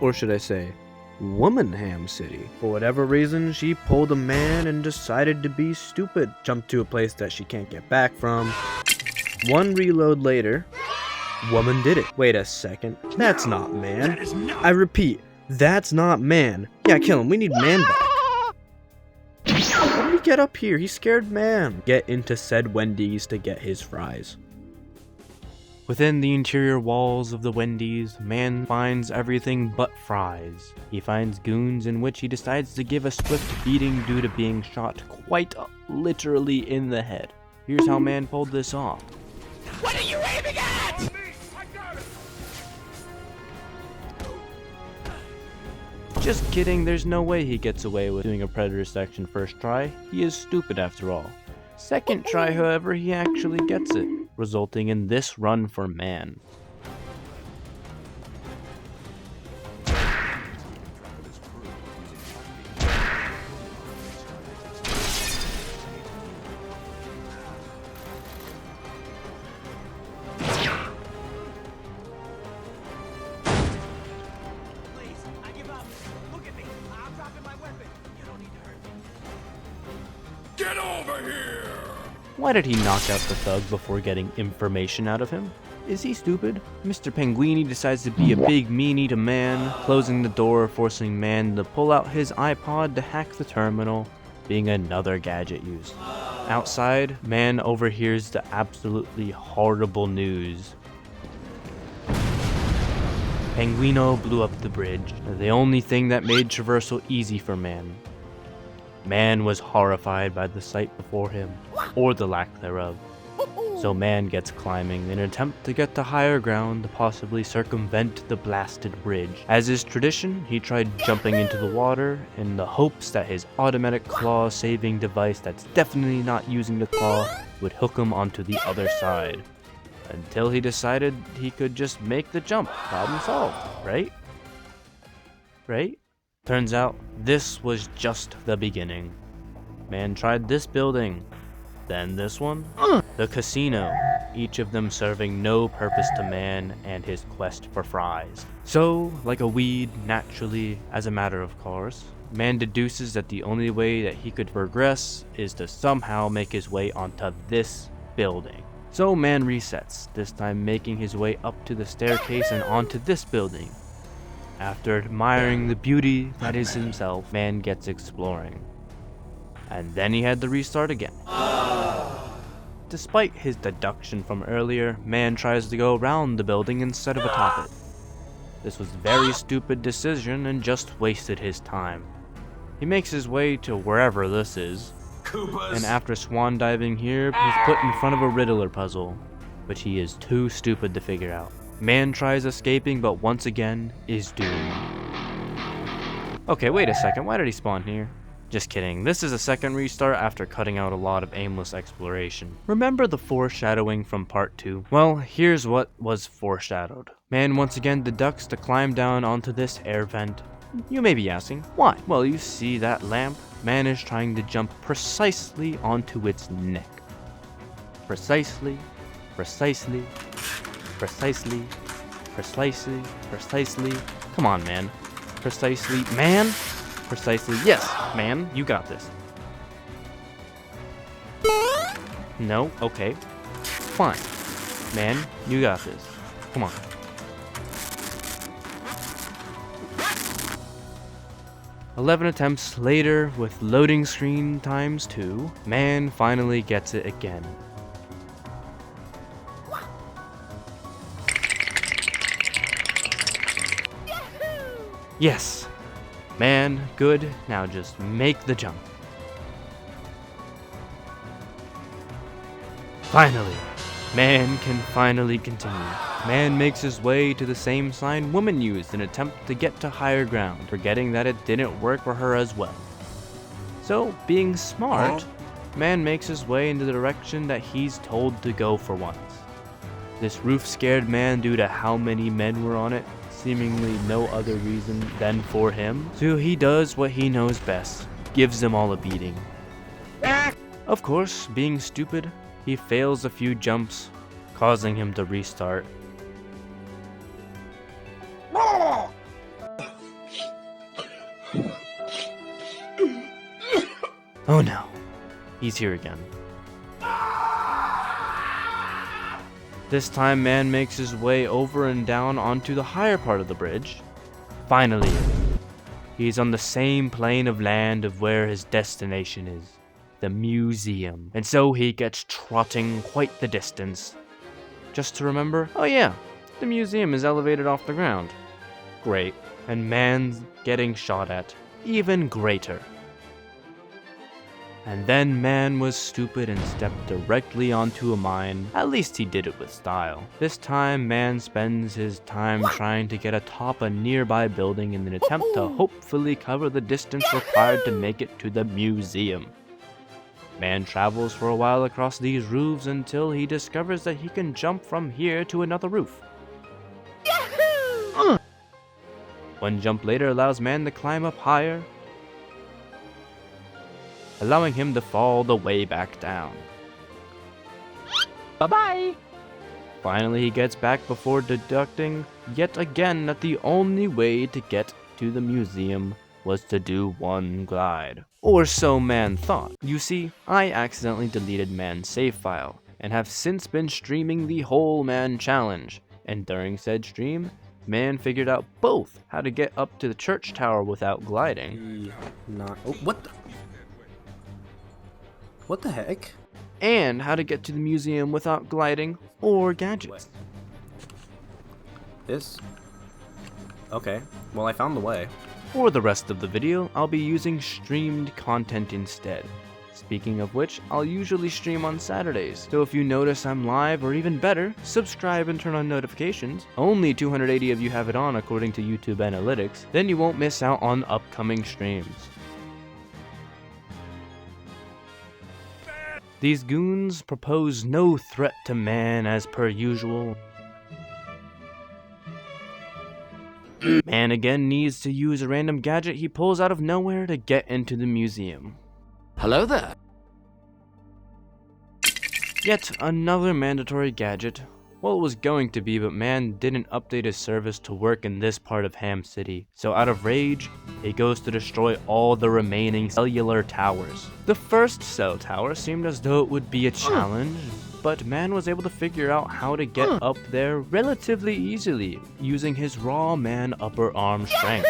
Or should I say, Womanham City. For whatever reason, she pulled a man and decided to be stupid. Jumped to a place that she can't get back from. One reload later, woman did it. Wait a second, that's not man. I repeat, that's not man. Yeah, kill him, we need man back. How did he get up here? He scared man. Get into said Wendy's to get his fries. Within the interior walls of the Wendy's, man finds everything but fries. He finds goons in which he decides to give a swift beating due to being shot quite literally in the head. Here's how man pulled this off. What are you aiming at? Just kidding, there's no way he gets away with doing a predator section first try. He is stupid after all. Second try, however, he actually gets it, resulting in this run for man. Get over here! Why did he knock out the thug before getting information out of him? Is he stupid? Mr. Penguini decides to be a big meanie to man, closing the door, forcing man to pull out his iPod to hack the terminal, being another gadget use. Outside, man overhears the absolutely horrible news. Penguino blew up the bridge, the only thing that made traversal easy for man. Man was horrified by the sight before him, or the lack thereof. So man gets climbing in an attempt to get to higher ground to possibly circumvent the blasted bridge. As is tradition, he tried jumping into the water in the hopes that his automatic claw saving device that's definitely not using the claw would hook him onto the other side. Until he decided he could just make the jump. Problem solved, right? Right? Turns out, this was just the beginning. Man tried this building, then this one, the casino, each of them serving no purpose to man and his quest for fries. So, like a weed, naturally, as a matter of course, man deduces that the only way that he could progress is to somehow make his way onto this building. So man resets, this time making his way up to the staircase and onto this building. After admiring the beauty that is himself, man gets exploring. And then he had to restart again. Despite his deduction from earlier, man tries to go around the building instead of atop it. This was a very stupid decision and just wasted his time. He makes his way to wherever this is, and after swan diving here, he's put in front of a Riddler puzzle, which he is too stupid to figure out. Man tries escaping, but once again is doomed. Okay, wait a second, why did he spawn here? Just kidding, this is a second restart after cutting out a lot of aimless exploration. Remember the foreshadowing from part 2? Well, here's what was foreshadowed. Man once again deducts to climb down onto this air vent. You may be asking, why? Well, you see that lamp? Man is trying to jump precisely onto its neck. Precisely. Precisely. Come on, man. Precisely. Man? Precisely. Yes, man, you got this. No? Okay. Fine. Man, you got this. Come on. "11 attempts later, with loading screen times 2, man finally gets it again. Yes! Man, good, now just make the jump. Finally! Man can finally continue. Man makes his way to the same sign woman used in an attempt to get to higher ground, forgetting that it didn't work for her as well. So, being smart, man makes his way in the direction that he's told to go for once. This roof scared man due to how many men were on it, seemingly no other reason than for him. So he does what he knows best, gives them all a beating. Of course, being stupid, he fails a few jumps, causing him to restart. he's here again. This time, man makes his way over and down onto the higher part of the bridge. Finally, he's on the same plane of land of where his destination is, the museum. And so he gets trotting quite the distance, just to remember, oh yeah, the museum is elevated off the ground. Great. And man's getting shot at. Even greater. And then man was stupid and stepped directly onto a mine. At least he did it with style. This time, man spends his time trying to get atop a nearby building in an attempt to hopefully cover the distance required to make it to the museum. Man travels for a while across these roofs until he discovers that he can jump from here to another roof. One jump later allows man to climb up higher, allowing him to fall the way back down. Bye-bye! Finally, he gets back before deducting yet again that the only way to get to the museum was to do one glide. Or so man thought. You see, I accidentally deleted man's save file, and have since been streaming the whole man challenge. And during said stream, man figured out both how to get up to the church tower without gliding. What the heck? And how to get to the museum without gliding or gadgets. This? Okay, well I found the way. For the rest of the video, I'll be using streamed content instead. Speaking of which, I'll usually stream on Saturdays, so if you notice I'm live, or even better, subscribe and turn on notifications. Only 280 of you have it on according to YouTube Analytics, then you won't miss out on upcoming streams. These goons propose no threat to man as per usual. Man again needs to use a random gadget he pulls out of nowhere to get into the museum. Hello there. Yet another mandatory gadget. Well, it was going to be, but man didn't update his service to work in this part of Ham City. So out of rage, he goes to destroy all the remaining cellular towers. The first cell tower seemed as though it would be a challenge, but man was able to figure out how to get up there relatively easily, using his raw man upper arm strength.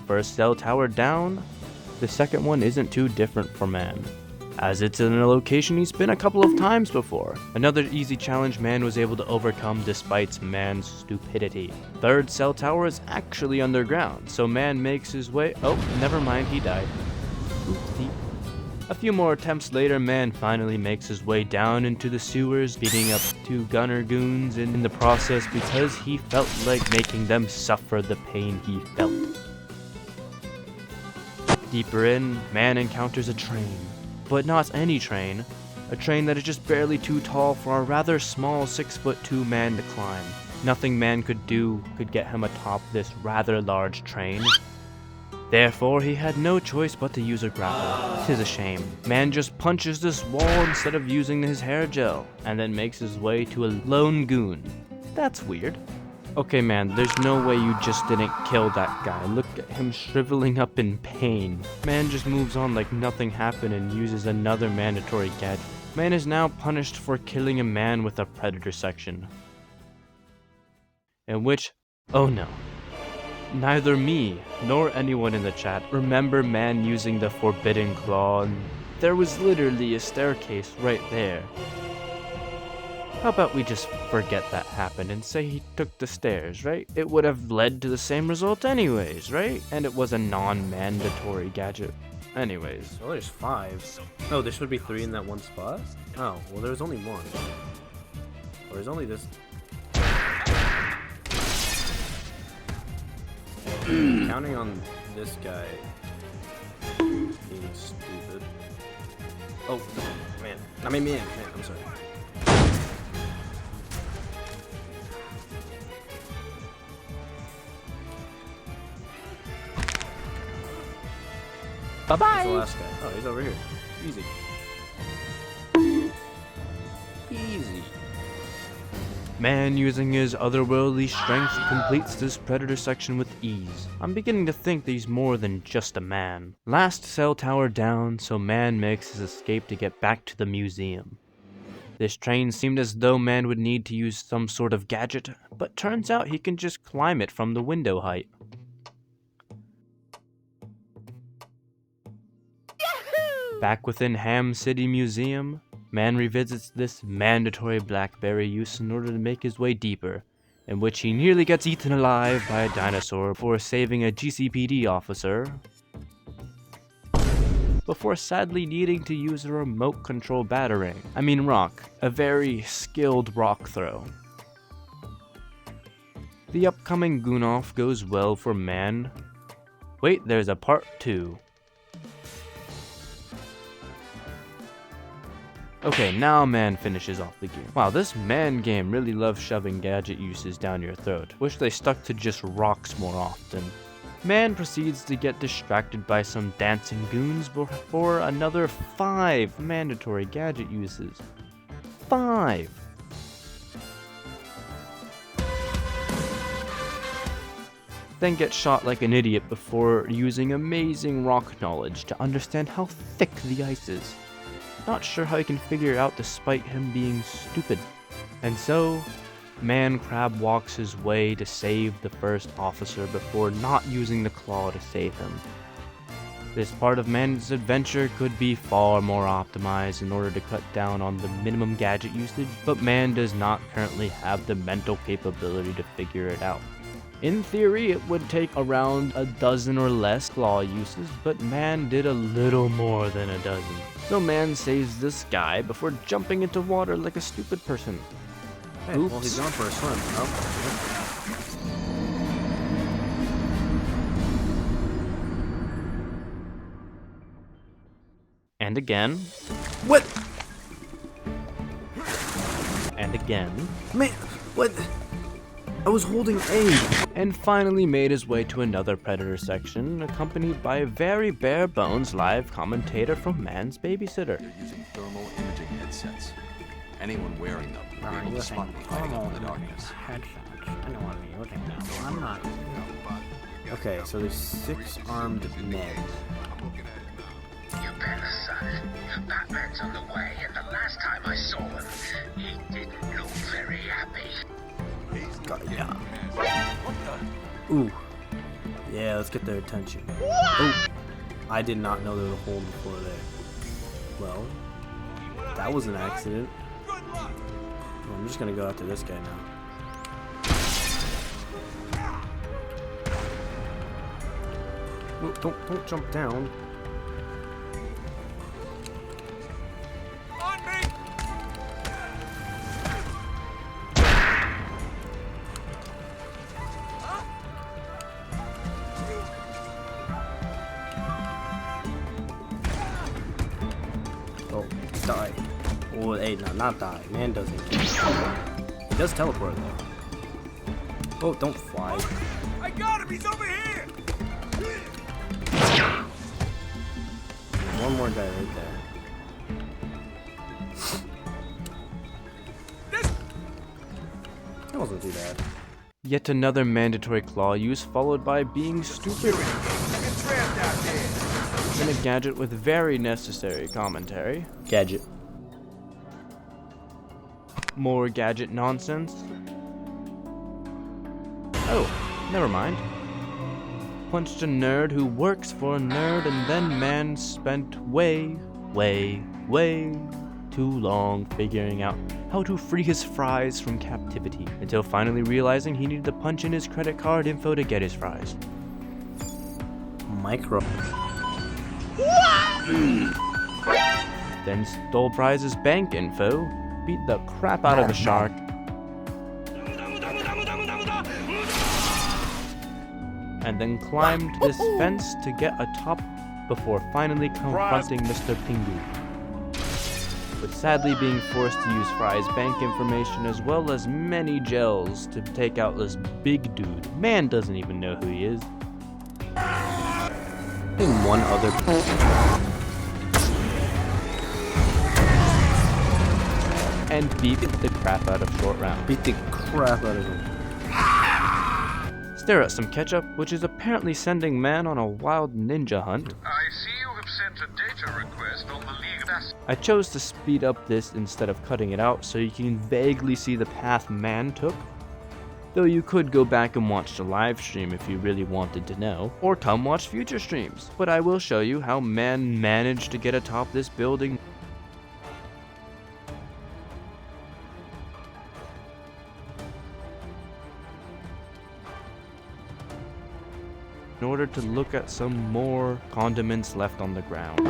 First cell tower down, the second one isn't too different for man, as it's in a location he's been a couple of times before. Another easy challenge man was able to overcome despite man's stupidity. Third cell tower is actually underground, so man makes his way— oh, never mind, he died. Oopsie. A few more attempts later, man finally makes his way down into the sewers, beating up 2 gunner goons in the process because he felt like making them suffer the pain he felt. Deeper in, man encounters a train. But not any train. A train that is just barely too tall for a rather small 6'2" man to climb. Nothing man could do could get him atop this rather large train. Therefore, he had no choice but to use a grapple. 'Tis a shame. Man just punches this wall instead of using his hair gel, and then makes his way to a lone goon. That's weird. Okay man, there's no way you just didn't kill that guy. Look at him shriveling up in pain. Man just moves on like nothing happened and uses another mandatory gadget. Man is now punished for killing a man with a predator section. In which, oh no. Neither me, nor anyone in the chat remember man using the forbidden claw, and there was literally a staircase right there. How about we just forget that happened and say he took the stairs, right? It would have led to the same result anyways, right? And it was a non-mandatory gadget. Anyways. Well, there's 5. Oh, there should be 3 in that one spot? Oh, well there's only 1. Or there's only this. Counting on this guy being stupid. Oh, man. I mean, man, I'm sorry. Bye-bye! Where's the last guy? Oh, he's over here. Easy. Easy. Man, using his otherworldly strength, completes this predator section with ease. I'm beginning to think that he's more than just a man. Last cell tower down, so Man makes his escape to get back to the museum. This train seemed as though Man would need to use some sort of gadget, but turns out he can just climb it from the window height. Back within Ham City Museum, Man revisits this mandatory BlackBerry use in order to make his way deeper, in which he nearly gets eaten alive by a dinosaur for saving a GCPD officer, before sadly needing to use a remote control batarang. Rock. A very skilled rock throw. The upcoming Goonoff goes well for Man. Wait, there's a part 2. Okay, now Man finishes off the game. Wow, this Man game really loves shoving gadget uses down your throat. Wish they stuck to just rocks more often. Man proceeds to get distracted by some dancing goons before another 5 mandatory gadget uses. 5! Then gets shot like an idiot before using amazing rock knowledge to understand how thick the ice is. Not sure how he can figure it out despite him being stupid. And so, Man Crab walks his way to save the first officer before not using the claw to save him. This part of Man's adventure could be far more optimized in order to cut down on the minimum gadget usage, but Man does not currently have the mental capability to figure it out. In theory, it would take around a dozen or less claw uses, but Man did a little more than a dozen. So Man saves this guy before jumping into water like a stupid person. Hey, well, he's going for a swim. And again. What? And again. Man, what? I was holding A. And finally made his way to another Predator section, accompanied by a very bare bones live commentator from Man's babysitter. They're using thermal imaging headsets. Anyone wearing them will be able to spot them fighting in the darkness. I'm not. Okay, so there's 6 armed men. You better, son. That man's on the way, and the last time I saw him, he didn't look very happy. Yeah. Ooh. Yeah, let's get their attention. Oh, I did not know there was a hole in the floor there. Well, that was an accident. I'm just gonna go after this guy now. No, don't jump down. Oh, die. Oh, hey, not die. Man doesn't. He does teleport though. Oh, don't fly. I got him! He's over here! One more guy right there. That wasn't too bad. Yet another mandatory claw use followed by being stupid. And a gadget with very necessary commentary. Gadget. More gadget nonsense. Oh, never mind. Punched a nerd who works for a nerd, and then Man spent way too long figuring out how to free his fries from captivity, until finally realizing he needed to punch in his credit card info to get his fries. Micro. Then stole Prize's bank info, beat the crap out of a shark, and then climbed this fence to get atop before finally confronting Mr. Penguini. With sadly being forced to use Fry's bank information as well as many gels to take out this big dude. Man doesn't even know who he is. And one other. and beat the crap out of Short Round. Beat the crap out of him. Stare at some Ketchup, which is apparently sending man on a wild ninja hunt. I see you have sent a data request on the League of I chose to speed up this instead of cutting it out so you can vaguely see the path man took. Though you could go back and watch the live stream if you really wanted to know, or come watch future streams. But I will show you how man managed to get atop this building. In order to look at some more condiments left on the ground.